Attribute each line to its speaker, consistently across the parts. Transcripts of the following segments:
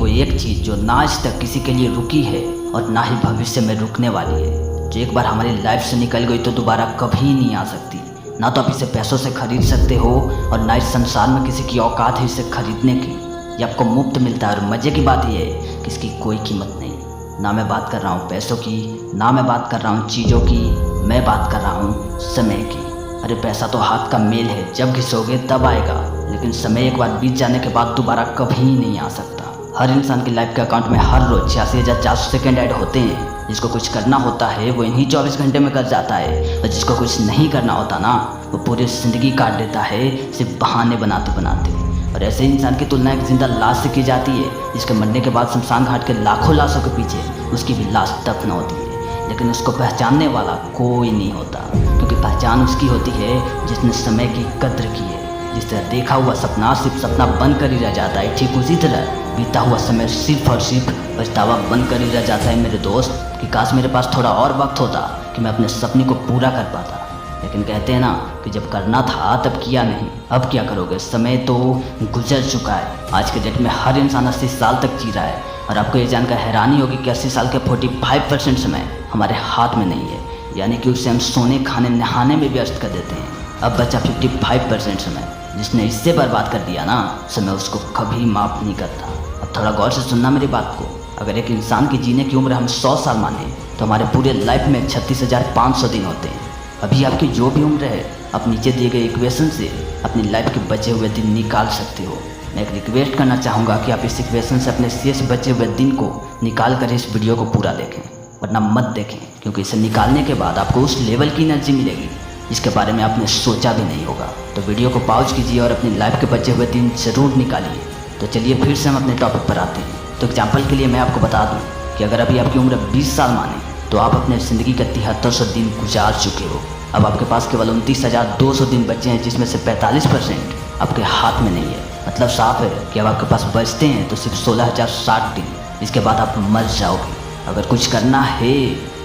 Speaker 1: कोई एक चीज़ जो ना आज तक किसी के लिए रुकी है और ना ही भविष्य में रुकने वाली है, जो एक बार हमारी लाइफ से निकल गई तो दोबारा कभी नहीं आ सकती। ना तो आप इसे पैसों से खरीद सकते हो और ना इस संसार में किसी की औकात है इसे खरीदने की। ये आपको मुफ्त मिलता है और मज़े की बात यह है कि इसकी कोई कीमत नहीं। ना मैं बात कर रहा हूँ पैसों की, ना मैं बात कर रहा हूँ चीज़ों की, मैं बात कर रहा हूँ समय की। अरे पैसा तो हाथ का मेल है, जब घिसोगे तब आएगा, लेकिन समय एक बार बीत जाने के बाद दोबारा कभी नहीं आ सकता। हर इंसान की लाइफ के अकाउंट में हर रोज 86,400 सेकेंड ऐड होते हैं। जिसको कुछ करना होता है वो इन्हीं 24 घंटे में कर जाता है, और जिसको कुछ नहीं करना होता ना, वो पूरी ज़िंदगी काट देता है सिर्फ बहाने बनाते बनाते। और ऐसे इंसान की तुलना एक जिंदा लाश से की जाती है, जिसके मरने के बाद शमशान घाट के लाखों लाशों के पीछे उसकी भी लाश दफन होती है, लेकिन उसको पहचानने वाला कोई नहीं होता। क्योंकि पहचान उसकी होती है जिसने समय की कद्र की है। जिस तरह देखा हुआ सपना सिर्फ सपना बनकर ही रह जाता है, ठीक उसी तरह बीता हुआ समय सिर्फ और सिर्फ पछतावा बनकर ही रह जाता है मेरे दोस्त। कि काश मेरे पास थोड़ा और वक्त होता कि मैं अपने सपने को पूरा कर पाता। लेकिन कहते हैं ना कि जब करना था तब किया नहीं, अब क्या करोगे, समय तो गुजर चुका है। आज के डेट में हर इंसान 80 साल तक जी रहा है, और आपको ये जानकर हैरानी होगी कि 80 साल के 45% समय हमारे हाथ में नहीं है, यानी कि उसे हम सोने खाने नहाने में व्यस्त कर देते हैं। अब बचा 55% समय। जिसने इससे बर्बाद कर दिया ना, समय उसको कभी माफ़ नहीं करता। अब थोड़ा गौर से सुनना मेरी बात को। अगर एक इंसान की जीने की उम्र हम 100 साल माने तो हमारे पूरे लाइफ में 36,500 दिन होते हैं। अभी आपकी जो भी उम्र है, आप नीचे दिए गए इक्वेशन से अपनी लाइफ के बचे हुए दिन निकाल सकते हो। मैं एक रिक्वेस्ट करना चाहूँगा कि आप इस इक्वेशन से अपने शेष बचे हुए दिन को निकाल कर इस वीडियो को पूरा देखें, वरना मत देखें। क्योंकि इसे निकालने के बाद आपको उस लेवल की एनर्जी मिलेगी जिसके बारे में आपने सोचा भी नहीं होगा। तो वीडियो को पॉज कीजिए और अपनी लाइफ के बचे हुए दिन ज़रूर निकालिए। तो चलिए फिर से हम अपने टॉपिक पर आते हैं। तो एग्जाम्पल के लिए मैं आपको बता दूं कि अगर अभी आपकी उम्र 20 साल माने तो आप अपने ज़िंदगी के 7300 दिन गुजार चुके हो। अब आपके पास केवल 29,200 दिन बचे हैं, जिसमें से 45% आपके हाथ में नहीं है। मतलब साफ है कि अब आपके पास बचते हैं तो सिर्फ 16,060 दिन। इसके बाद आप मर जाओगे। अगर कुछ करना है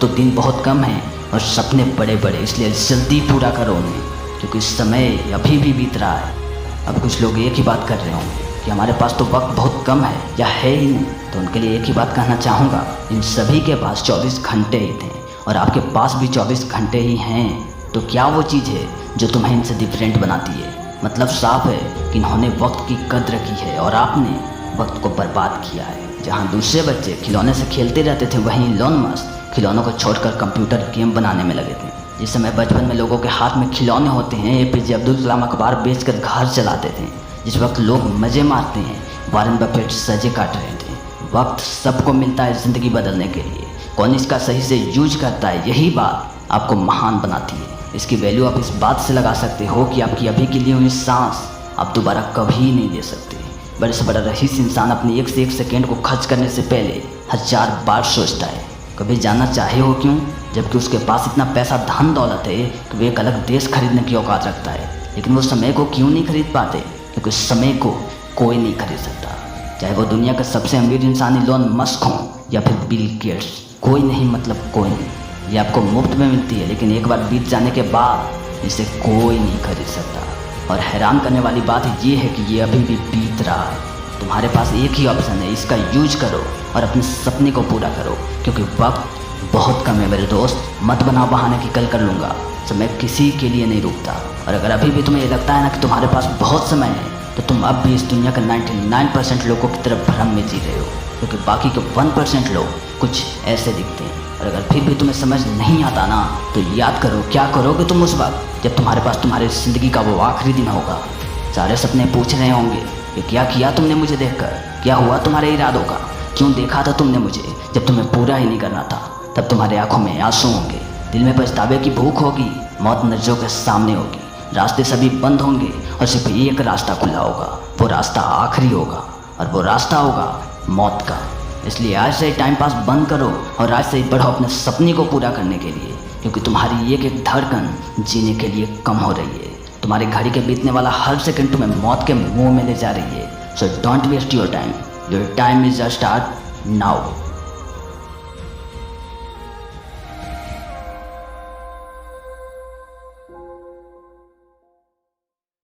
Speaker 1: तो दिन बहुत कम है और सपने बड़े बड़े, इसलिए जल्दी पूरा करो उन्हें, क्योंकि समय अभी भी बीत रहा है। अब कुछ लोग एक ही बात कर रहे होंगे कि हमारे पास तो वक्त बहुत कम है या है ही नहीं। तो उनके लिए एक ही बात कहना चाहूँगा, इन सभी के पास 24 घंटे ही थे और आपके पास भी 24 घंटे ही हैं। तो क्या वो चीज़ है जो तुम्हें इनसे डिफरेंट बनाती है? मतलब साफ है कि इन्होंने वक्त की कद्र की है और आपने वक्त को बर्बाद किया है। जहाँ दूसरे बच्चे खिलौने से खेलते रहते थे, वहीं इलोन मस्क खिलौनों को छोड़कर कंप्यूटर गेम बनाने में लगे थे। जिस समय बचपन में लोगों के हाथ में खिलौने होते हैं, APJ अब्दुल कलाम अखबार बेचकर घर चलाते थे। जिस वक्त लोग मज़े मारते हैं, वारन बफेट सजे काट रहे थे। वक्त सबको मिलता है ज़िंदगी बदलने के लिए, कौन इसका सही से यूज करता है, यही बात आपको महान बनाती है। इसकी वैल्यू आप इस बात से लगा सकते हो कि आपकी अभी की ली हुई सांस आप दोबारा कभी नहीं ले सकते। बड़े से बड़ा रईस इंसान अपने 1 से 1 सेकेंड को खर्च करने से पहले 1000 बार सोचता है। कभी जानना चाहे हो क्यों? जबकि उसके पास इतना पैसा धन दौलत है कि वो एक अलग देश खरीदने की औकात रखता है, लेकिन वो समय को क्यों नहीं खरीद पाते? क्योंकि समय को कोई नहीं खरीद सकता। चाहे वो दुनिया का सबसे अमीर इंसान इलोन मस्क हो या फिर बिल गेट्स, कोई नहीं, मतलब कोई नहीं। ये आपको मुफ्त में मिलती है, लेकिन एक बार बीत जाने के बाद इसे कोई नहीं खरीद सकता। और हैरान करने वाली बात ये है कि ये अभी भी बीत रहा है। तुम्हारे पास एक ही ऑप्शन है, इसका यूज करो और अपने सपने को पूरा करो, क्योंकि वक्त बहुत कम है मेरे दोस्त। मत बनाओ बहाने कि कल कर लूँगा, समय किसी के लिए नहीं रुकता। और अगर अभी भी तुम्हें ये लगता है ना कि तुम्हारे पास बहुत समय है, तो तुम अब भी इस दुनिया के 99% लोगों की तरफ भ्रम में जी रहे हो, क्योंकि बाकी के 1% लोग कुछ ऐसे दिखते हैं। और अगर फिर भी तुम्हें समझ नहीं आता ना, तो याद करो क्या करोगे तुम उस वक्त जब तुम्हारे पास तुम्हारी ज़िंदगी का वो आखिरी दिन होगा। सारे सपने पूछ रहे होंगे कि क्या किया तुमने मुझे देखकर, क्या हुआ तुम्हारे इरादों का, क्यों देखा था तुमने मुझे जब तुम्हें पूरा ही नहीं करना था। तब तुम्हारे आंखों में आंसू होंगे, दिल में पछतावे की भूख होगी, मौत नजरों के सामने होगी, रास्ते सभी बंद होंगे और सिर्फ एक रास्ता खुला होगा। वो रास्ता आखिरी होगा और वो रास्ता होगा मौत का। इसलिए आज से टाइम पास बंद करो और आज से ही बढ़ो अपने सपने को पूरा करने के लिए, क्योंकि तुम्हारी एक एक धड़कन जीने के लिए कम हो रही है। तुम्हारी घड़ी के बीतने वाला हर सेकंड तुम्हें मौत के मुंह में ले जा रही है। So don't waste your time, your time is just start now.